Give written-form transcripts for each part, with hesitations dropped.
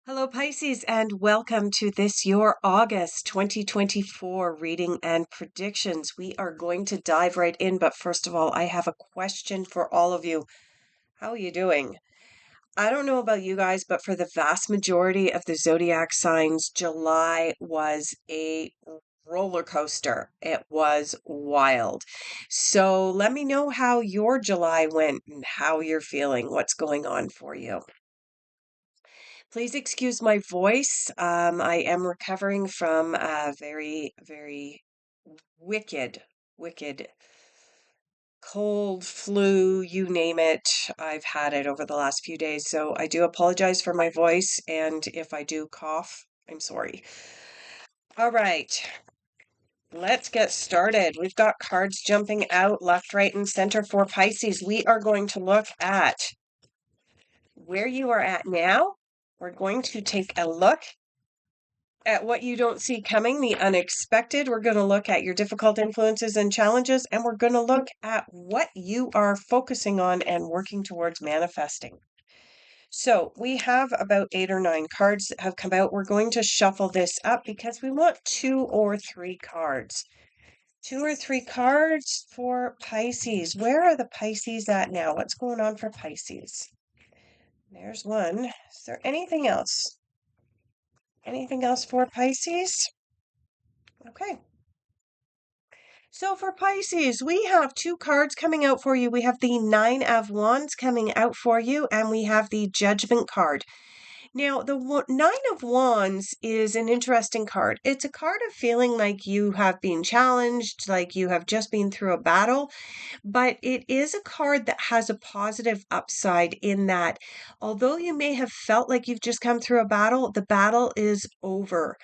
Hello, Pisces, and welcome to this, your August 2024 reading and predictions. We are going to dive right in, but first of all, I have a question for all of you. How are you doing? I don't know about you guys, but for the vast majority of the zodiac signs, July was a roller coaster. It was wild. So let me know how your July went and how you're feeling, what's going on for you. Please excuse my voice. I am recovering from a very, very wicked cold, flu, you name it. I've had it over the last few days. So I do apologize for my voice. And if I do cough, I'm sorry. All right, let's get started. We've got cards jumping out left, right, and center for Pisces. We are going to look at where you are at now. We're going to take a look at what you don't see coming, the unexpected. We're going to look at your difficult influences and challenges, and we're going to look at what you are focusing on and working towards manifesting. So we have about 8 or 9 cards that have come out. We're going to shuffle this up because we want 2 or 3 cards. 2 or 3 cards for Pisces. Where are the Pisces at now? What's going on for Pisces? There's one. Is there anything else? Anything else for Pisces? Okay. So for Pisces, we have 2 cards coming out for you. We have the Nine of Wands coming out for you, and we have the Judgment card. Now, the Nine of Wands is an interesting card. It's a card of feeling like you have been challenged, like you have just been through a battle, but it is a card that has a positive upside in that although you may have felt like you've just come through a battle, the battle is over.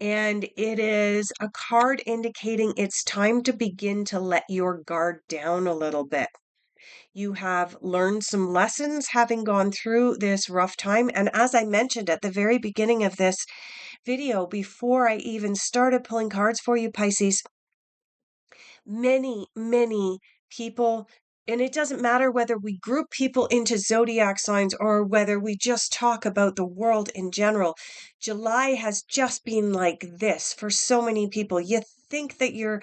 And it is a card indicating it's time to begin to let your guard down a little bit. You have learned some lessons having gone through this rough time. And as I mentioned at the very beginning of this video, before I even started pulling cards for you, Pisces, many people, and it doesn't matter whether we group people into zodiac signs or whether we just talk about the world in general. July has just been like this for so many people. You think that you're,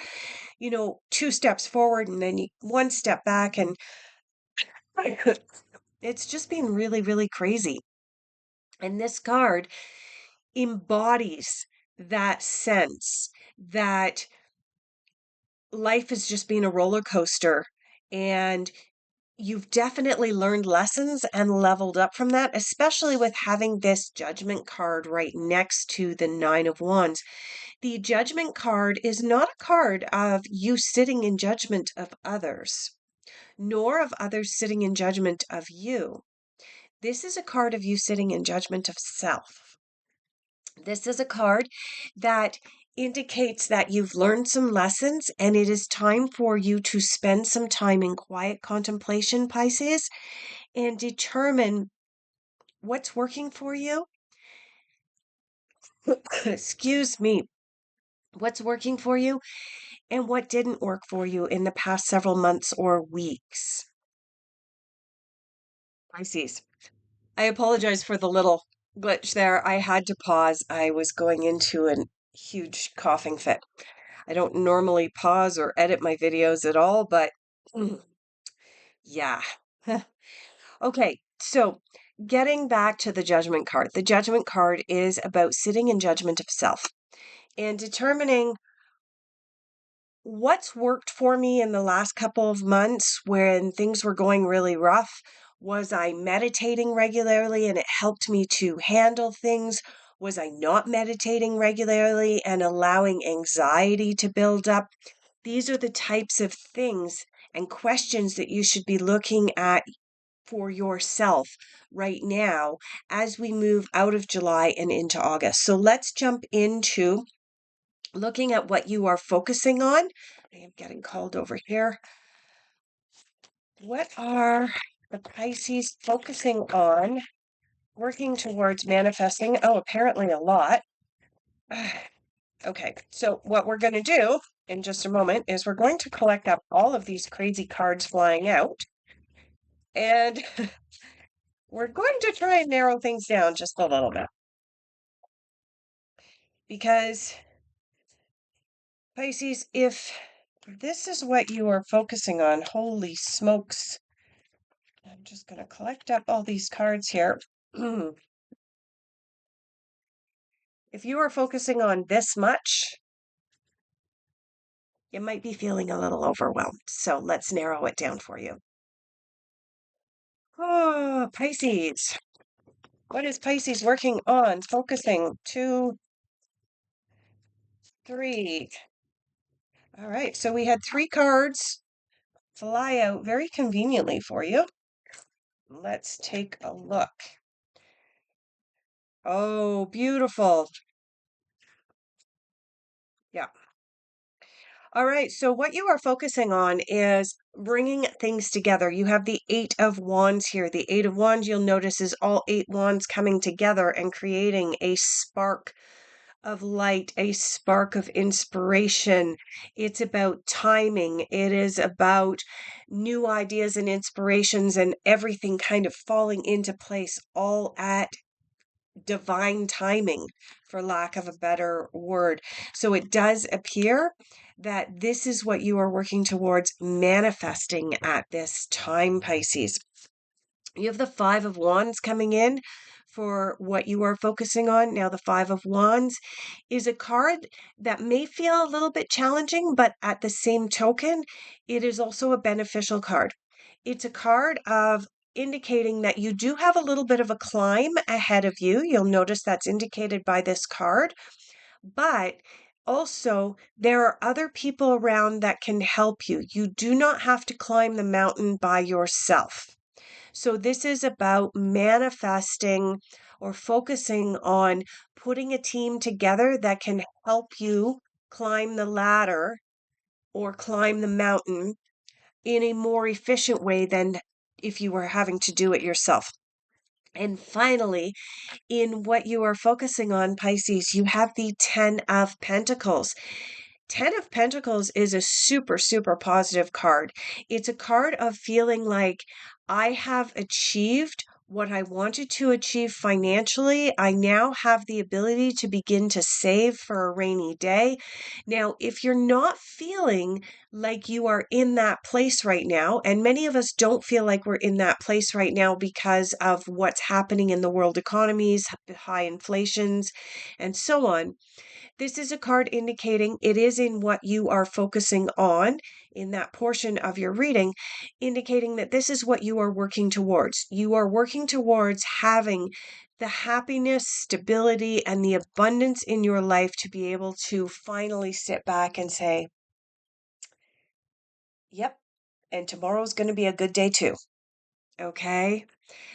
2 steps forward and then 1 step back, and it's just been really, really crazy. And this card embodies that sense that life has just been a roller coaster, and you've definitely learned lessons and leveled up from that, especially with having this Judgment card right next to the Nine of Wands. The Judgment card is not a card of you sitting in judgment of others, nor of others sitting in judgment of you. This is a card of you sitting in judgment of self. This is a card that indicates that you've learned some lessons and it is time for you to spend some time in quiet contemplation, Pisces, and determine what's working for you. Excuse me. What's working for you and what didn't work for you in the past several months or weeks. Pisces. I apologize for the little glitch there. I had to pause. I was going into a huge coughing fit. I don't normally pause or edit my videos at all, but yeah. Okay, so getting back to the Judgment card. The Judgment card is about sitting in judgment of self and determining what's worked for me in the last couple of months when things were going really rough. Was I meditating regularly and it helped me to handle things? Was I not meditating regularly and allowing anxiety to build up? These are the types of things and questions that you should be looking at for yourself right now as we move out of July and into August. So let's jump into looking at what you are focusing on. I am getting called over here. What are the Pisces focusing on, working towards manifesting? Oh, apparently a lot. Okay, so what we're going to do in just a moment is we're going to collect up all of these crazy cards flying out, and we're going to try and narrow things down just a little bit. Because, Pisces, if this is what you are focusing on, holy smokes, I'm just going to collect up all these cards here. If you are focusing on this much, you might be feeling a little overwhelmed. So let's narrow it down for you. Oh, Pisces. What is Pisces working on? Focusing. 2, 3. All right. So we had 3 cards fly out very conveniently for you. Let's take a look. Oh, beautiful. Yeah. All right. So what you are focusing on is bringing things together. You have the 8 of Wands here. The 8 of Wands, you'll notice, is all 8 wands coming together and creating a spark of light, a spark of inspiration. It's about timing. It is about new ideas and inspirations and everything kind of falling into place all at divine timing, for lack of a better word. So it does appear that this is what you are working towards manifesting at this time, Pisces. You have the 5 of Wands coming in for what you are focusing on. Now, the 5 of Wands is a card that may feel a little bit challenging, but at the same token, it is also a beneficial card. It's a card of indicating that you do have a little bit of a climb ahead of you. You'll notice that's indicated by this card, but also there are other people around that can help you. You do not have to climb the mountain by yourself. So this is about manifesting or focusing on putting a team together that can help you climb the ladder or climb the mountain in a more efficient way than if you were having to do it yourself. And finally, in what you are focusing on, Pisces, you have the 10 of Pentacles. 10 of Pentacles is a super, super positive card. It's a card of feeling like I have achieved what I wanted to achieve financially. I now have the ability to begin to save for a rainy day. Now, if you're not feeling like you are in that place right now, and many of us don't feel like we're in that place right now because of what's happening in the world economies, high inflations, and so on, this is a card indicating it is in what you are focusing on in that portion of your reading, indicating that this is what you are working towards. You are working towards having the happiness, stability, and the abundance in your life to be able to finally sit back and say, yep, and tomorrow's going to be a good day too. Okay.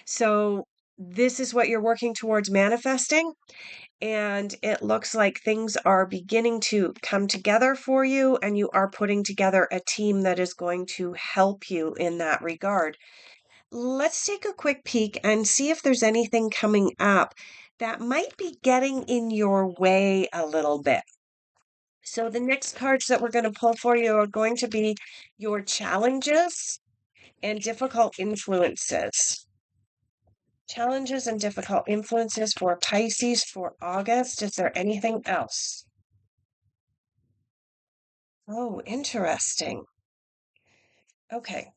So this is what you're working towards manifesting. And it looks like things are beginning to come together for you, and you are putting together a team that is going to help you in that regard. Let's take a quick peek and see if there's anything coming up that might be getting in your way a little bit. So the next cards that we're going to pull for you are going to be your challenges and difficult influences. Challenges and difficult influences for Pisces for August. Is there anything else? Oh, interesting. Okay.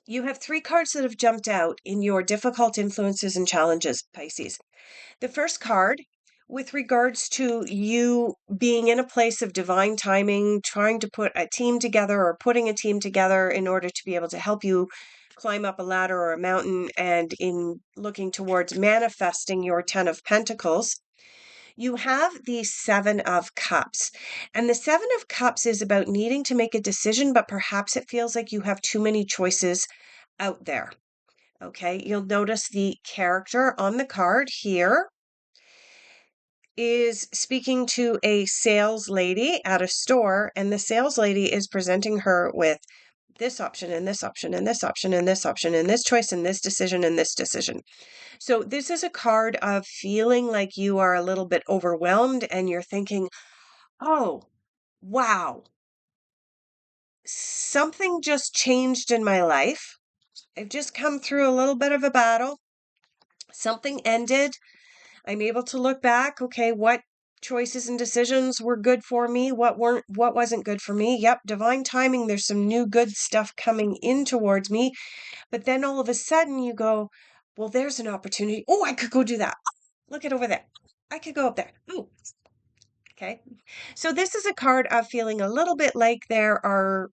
You have 3 cards that have jumped out in your difficult influences and challenges, Pisces. The first card, with regards to you being in a place of divine timing, trying to put a team together or putting a team together in order to be able to help you climb up a ladder or a mountain, and in looking towards manifesting your 10 of Pentacles, you have the 7 of Cups. And the 7 of Cups is about needing to make a decision, but perhaps it feels like you have too many choices out there. Okay, you'll notice the character on the card here is speaking to a sales lady at a store, and the sales lady is presenting her with this option and this option and this option and this option and this choice and this decision and this decision. So this is a card of feeling like you are a little bit overwhelmed and you're thinking, oh, wow, something just changed in my life. I've just come through a little bit of a battle. Something ended. I'm able to look back. Okay, what choices and decisions were good for me? What weren't, what wasn't good for me? Yep, divine timing. There's some new good stuff coming in towards me. But then all of a sudden you go, well, there's an opportunity. Oh, I could go do that. Look at over there. I could go up there. Oh, okay. So this is a card of feeling a little bit like there are,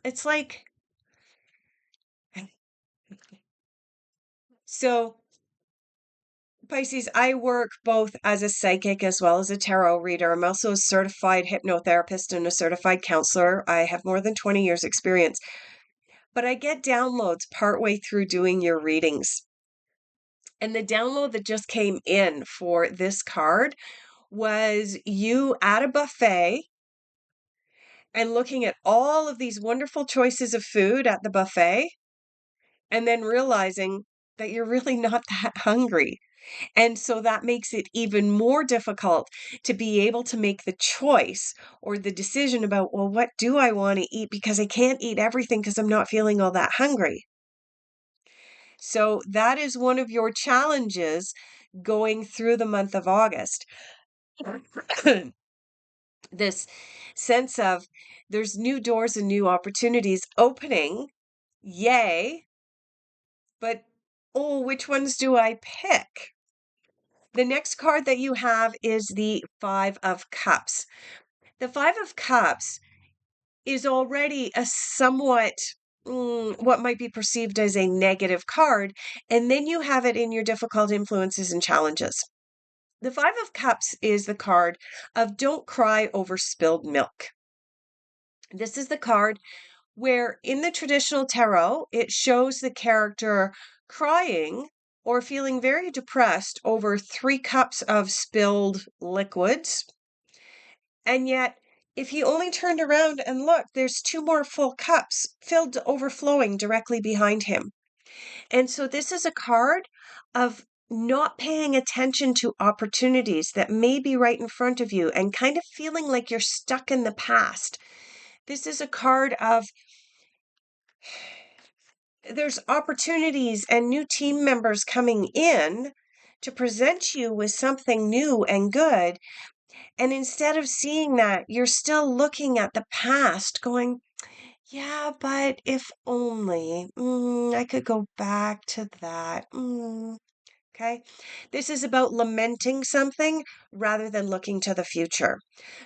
it's like, so Pisces, I work both as a psychic as well as a tarot reader. I'm also a certified hypnotherapist and a certified counselor. I have more than 20 years experience, but I get downloads partway through doing your readings. And the download that just came in for this card was you at a buffet and looking at all of these wonderful choices of food at the buffet and then realizing that you're really not that hungry. And so that makes it even more difficult to be able to make the choice or the decision about, well, what do I want to eat? Because I can't eat everything because I'm not feeling all that hungry. So that is one of your challenges going through the month of August. This sense of there's new doors and new opportunities opening. Yay. But, oh, which ones do I pick? The next card that you have is the Five of Cups. The Five of Cups is already a somewhat what might be perceived as a negative card, and then you have it in your difficult influences and challenges. The Five of Cups is the card of don't cry over spilled milk. This is the card where in the traditional tarot, it shows the character crying or feeling very depressed over 3 cups of spilled liquids. And yet, if he only turned around and looked, there's 2 more full cups filled to overflowing directly behind him. And so this is a card of not paying attention to opportunities that may be right in front of you and kind of feeling like you're stuck in the past. This is a card of there's opportunities and new team members coming in to present you with something new and good. And instead of seeing that, you're still looking at the past going, yeah, but if only I could go back to that. Okay. This is about lamenting something rather than looking to the future.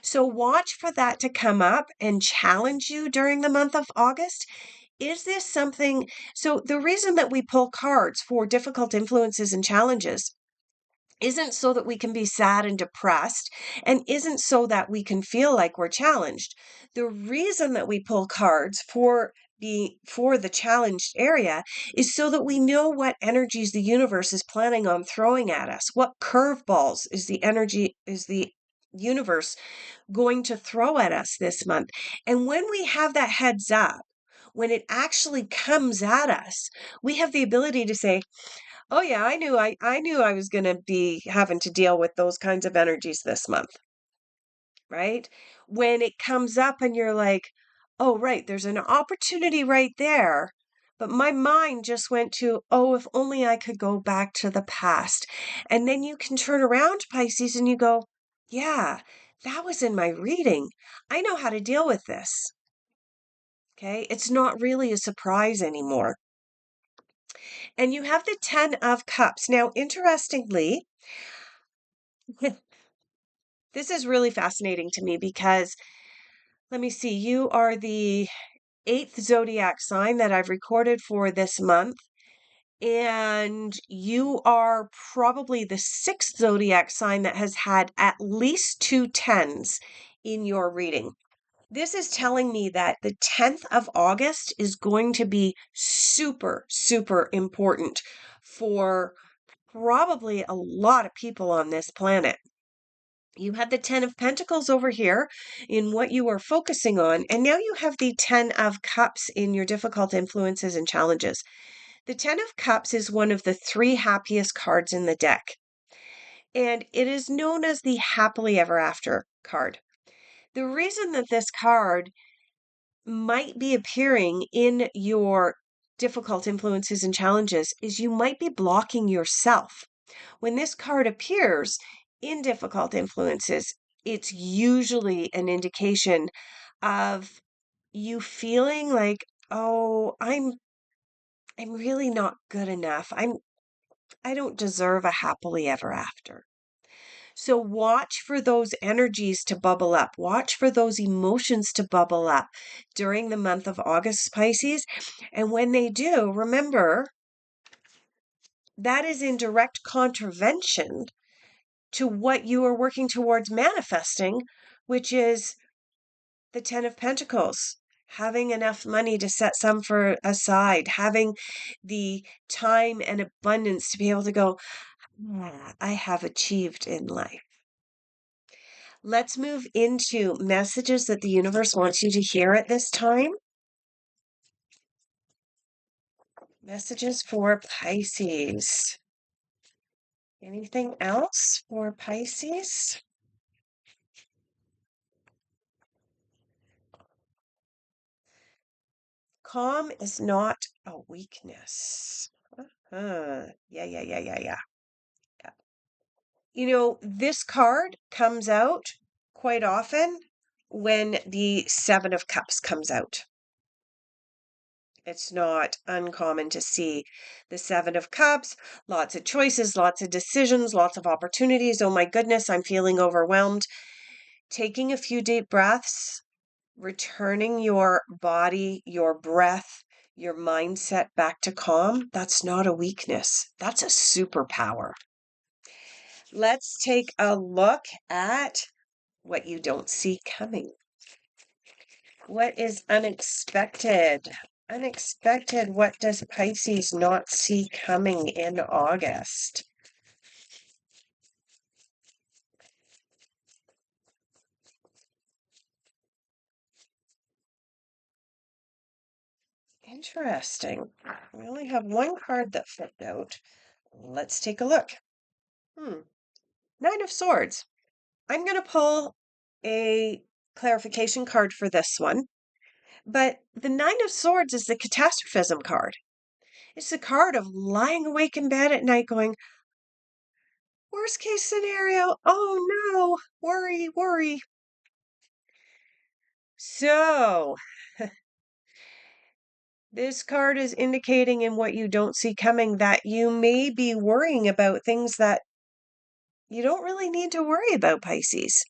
So watch for that to come up and challenge you during the month of August. Is this something? So the reason that we pull cards for difficult influences and challenges isn't so that we can be sad and depressed and isn't so that we can feel like we're challenged. The reason that we pull cards for the challenged area is so that we know what energies the universe is planning on throwing at us. What curveballs is the universe going to throw at us this month? And when we have that heads up, when it actually comes at us, we have the ability to say, oh yeah, I knew I was going to be having to deal with those kinds of energies this month, right? When it comes up and you're like, oh right, there's an opportunity right there, but my mind just went to, oh, if only I could go back to the past. And then you can turn around, Pisces, and you go, yeah, that was in my reading. I know how to deal with this. Okay? It's not really a surprise anymore. And you have the 10 of Cups. Now, interestingly, this is really fascinating to me because let me see, you are the 8th zodiac sign that I've recorded for this month, and you are probably the 6th zodiac sign that has had at least 2 10s in your reading. This is telling me that the 10th of August is going to be super, super important for probably a lot of people on this planet. You had the 10 of Pentacles over here in what you are focusing on, and now you have the 10 of Cups in your difficult influences and challenges. The 10 of Cups is one of the 3 happiest cards in the deck, and it is known as the happily ever after card. The reason that this card might be appearing in your difficult influences and challenges is you might be blocking yourself. When this card appears in difficult influences, it's usually an indication of you feeling like, oh, I'm really not good enough. I don't deserve a happily ever after. So watch for those energies to bubble up. Watch for those emotions to bubble up during the month of August, Pisces. And when they do, remember that is in direct contravention to what you are working towards manifesting, which is the Ten of Pentacles. Having enough money to set some for aside, having the time and abundance to be able to go, I have achieved in life. Let's move into messages that the universe wants you to hear at this time. Messages for Pisces. Anything else for Pisces? Calm is not a weakness. Yeah. You know, this card comes out quite often when the Seven of Cups comes out. It's not uncommon to see the Seven of Cups, lots of choices, lots of decisions, lots of opportunities. Oh my goodness, I'm feeling overwhelmed. Taking a few deep breaths, returning your body, your breath, your mindset back to calm, that's not a weakness. That's a superpower. Let's take a look at what you don't see coming. What is unexpected? Unexpected, what does Pisces not see coming in August? Interesting. We only have one card that flipped out. Let's take a look. Nine of Swords. I'm going to pull a clarification card for this one. But the Nine of Swords is the catastrophism card. It's the card of lying awake in bed at night going, worst case scenario, oh no, worry. So, this card is indicating in what you don't see coming that you may be worrying about things that you don't really need to worry about, Pisces.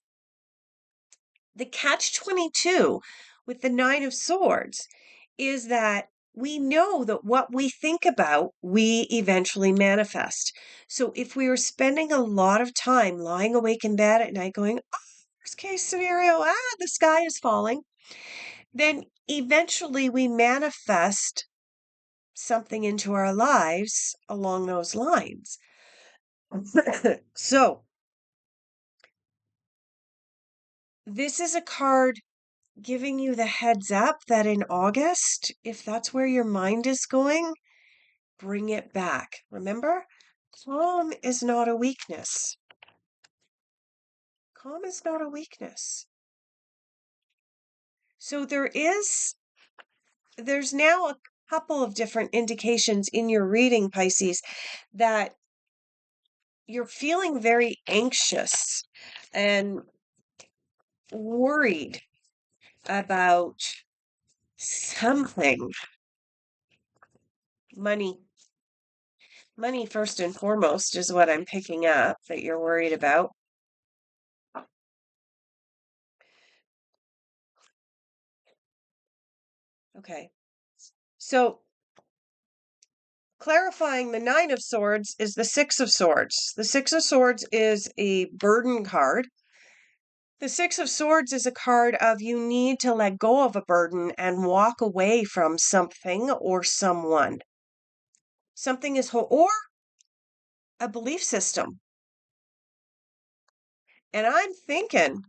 The catch-22 with the Nine of Swords is that we know that what we think about, we eventually manifest. So if we are spending a lot of time lying awake in bed at night going, oh, worst case scenario, the sky is falling, then eventually we manifest something into our lives along those lines. So this is a card giving you the heads up that in August, if that's where your mind is going, bring it back. Remember, calm is not a weakness. Calm is not a weakness. So there's now a couple of different indications in your reading, Pisces, that you're feeling very anxious and worried about something. Money. Money, first and foremost, is what I'm picking up that you're worried about. Okay. So, clarifying the Nine of Swords is the Six of Swords. The Six of Swords is a burden card. The Six of Swords is a card of you need to let go of a burden and walk away from something or someone. Something is or a belief system. And I'm thinking,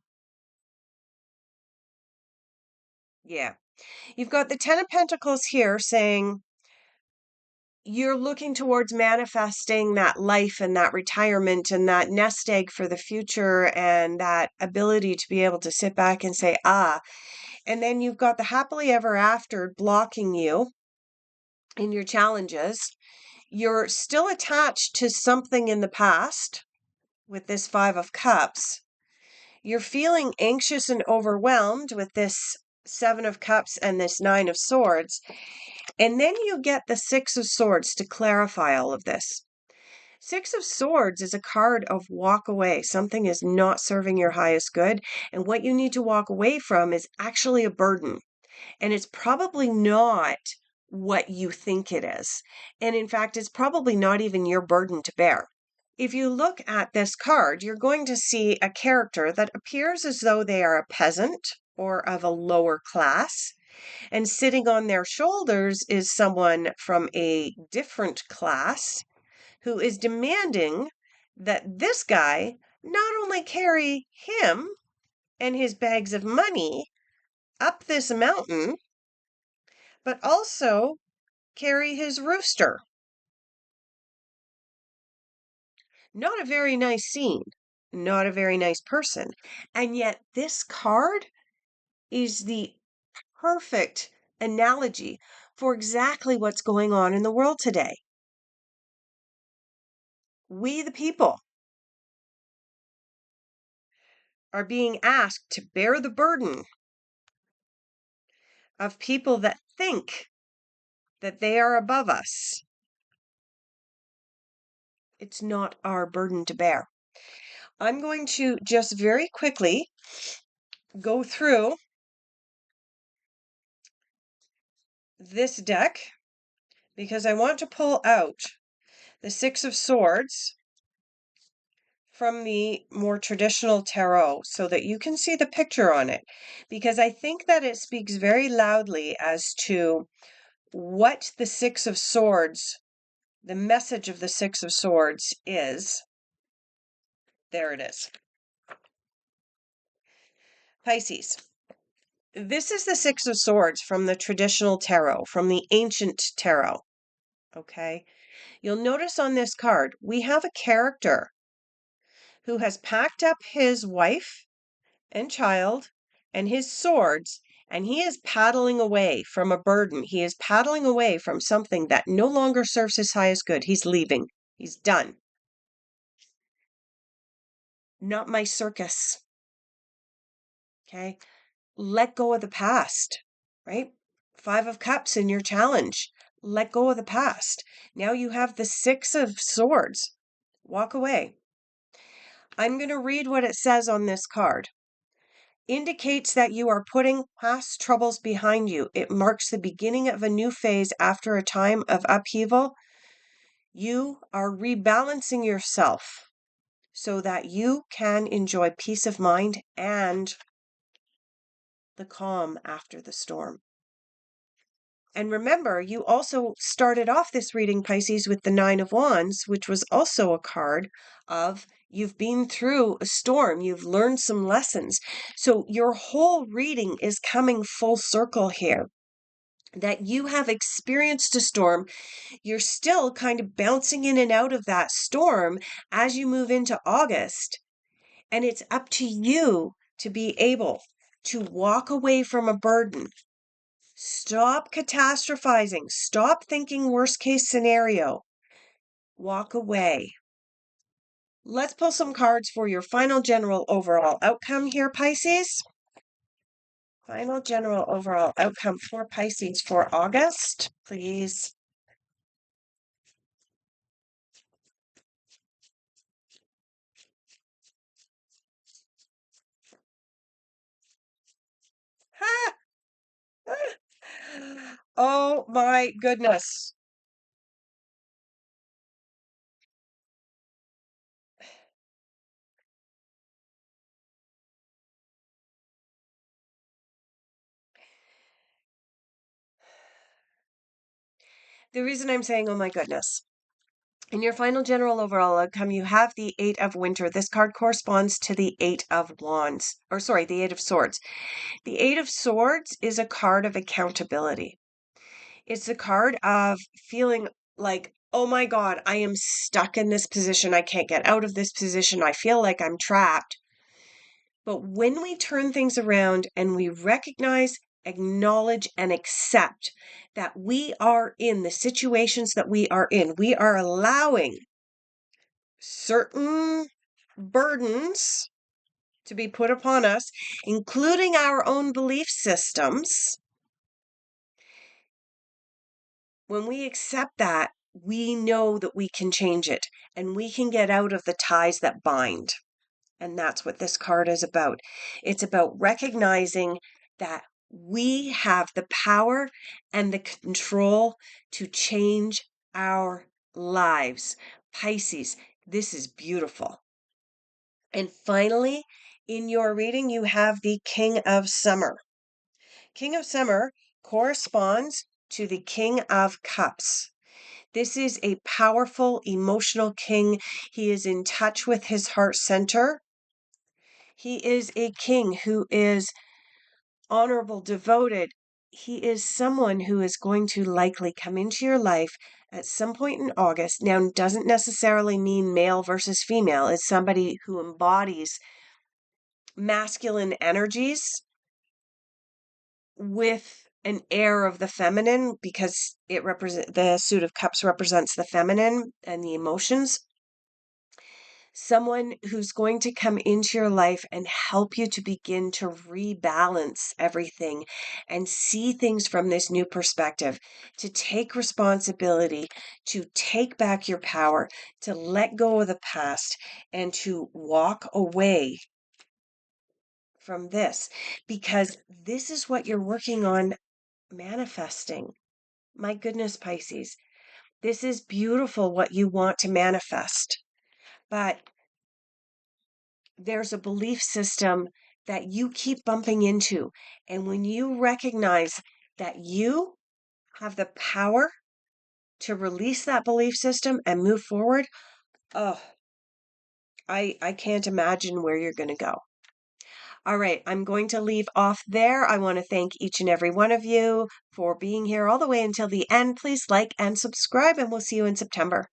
yeah, you've got the Ten of Pentacles here saying you're looking towards manifesting that life and that retirement and that nest egg for the future and that ability to be able to sit back and say, and then you've got the happily ever after blocking you in your challenges. You're still attached to something in the past with this Five of Cups. You're feeling anxious and overwhelmed with this Seven of Cups and this Nine of Swords. And then you get the Six of Swords to clarify all of this. Six of Swords is a card of walk away. Something is not serving your highest good. And what you need to walk away from is actually a burden. And it's probably not what you think it is. And in fact, it's probably not even your burden to bear. If you look at this card, you're going to see a character that appears as though they are a peasant or of a lower class. And sitting on their shoulders is someone from a different class who is demanding that this guy not only carry him and his bags of money up this mountain, but also carry his rooster. Not a very nice scene, not a very nice person. And yet this card is the perfect analogy for exactly what's going on in the world today. We, the people, are being asked to bear the burden of people that think that they are above us. It's not our burden to bear. I'm going to just very quickly go through this deck because I want to pull out the Six of Swords from the more traditional tarot so that you can see the picture on it, because I think that it speaks very loudly as to what the Six of Swords, the message of the Six of Swords is. There it is. Pisces. This is the Six of Swords from the traditional tarot, from the ancient tarot. Okay. You'll notice on this card, we have a character who has packed up his wife and child and his swords, and he is paddling away from a burden. He is paddling away from something that no longer serves his highest good. He's leaving. He's done. Not my circus. Okay. Let go of the past, right? Five of Cups in your challenge. Let go of the past. Now you have the Six of Swords. Walk away. I'm going to read what it says on this card. Indicates that you are putting past troubles behind you. It marks the beginning of a new phase after a time of upheaval. You are rebalancing yourself so that you can enjoy peace of mind and the calm after the storm. And remember, you also started off this reading, Pisces, with the Nine of Wands, which was also a card of you've been through a storm, you've learned some lessons. So your whole reading is coming full circle here. That you have experienced a storm, you're still kind of bouncing in and out of that storm as you move into August. And it's up to you to be able to walk away from a burden. Stop catastrophizing. Stop thinking worst case scenario. Walk away. Let's pull some cards for your final general overall outcome here, Pisces. Final general overall outcome for Pisces for August, please. Oh my goodness. The reason I'm saying, oh my goodness. In your final general overall outcome, you have the Eight of Winter. This card corresponds to the Eight of Wands, or sorry, the Eight of Swords. The Eight of Swords is a card of accountability. It's a card of feeling like, oh my God, I am stuck in this position. I can't get out of this position. I feel like I'm trapped. But when we turn things around and we recognize acknowledge and accept that we are in the situations that we are in. We are allowing certain burdens to be put upon us, including our own belief systems. When we accept that, we know that we can change it and we can get out of the ties that bind. And that's what this card is about. It's about recognizing that we have the power and the control to change our lives. Pisces, this is beautiful. And finally, in your reading, you have the King of Summer. King of Summer corresponds to the King of Cups. This is a powerful, emotional king. He is in touch with his heart center. He is a king who is honorable, devoted. He is someone who is going to likely come into your life at some point in August. Now, doesn't necessarily mean male versus female. It's somebody who embodies masculine energies with an air of the feminine, because the suit of cups represents the feminine and the emotions. Someone who's going to come into your life and help you to begin to rebalance everything and see things from this new perspective, to take responsibility, to take back your power, to let go of the past, and to walk away from this, because this is what you're working on manifesting. My goodness, Pisces, this is beautiful what you want to manifest, but there's a belief system that you keep bumping into. And when you recognize that you have the power to release that belief system and move forward, oh, I can't imagine where you're going to go. All right, I'm going to leave off there. I want to thank each and every one of you for being here all the way until the end. Please like and subscribe, and we'll see you in September.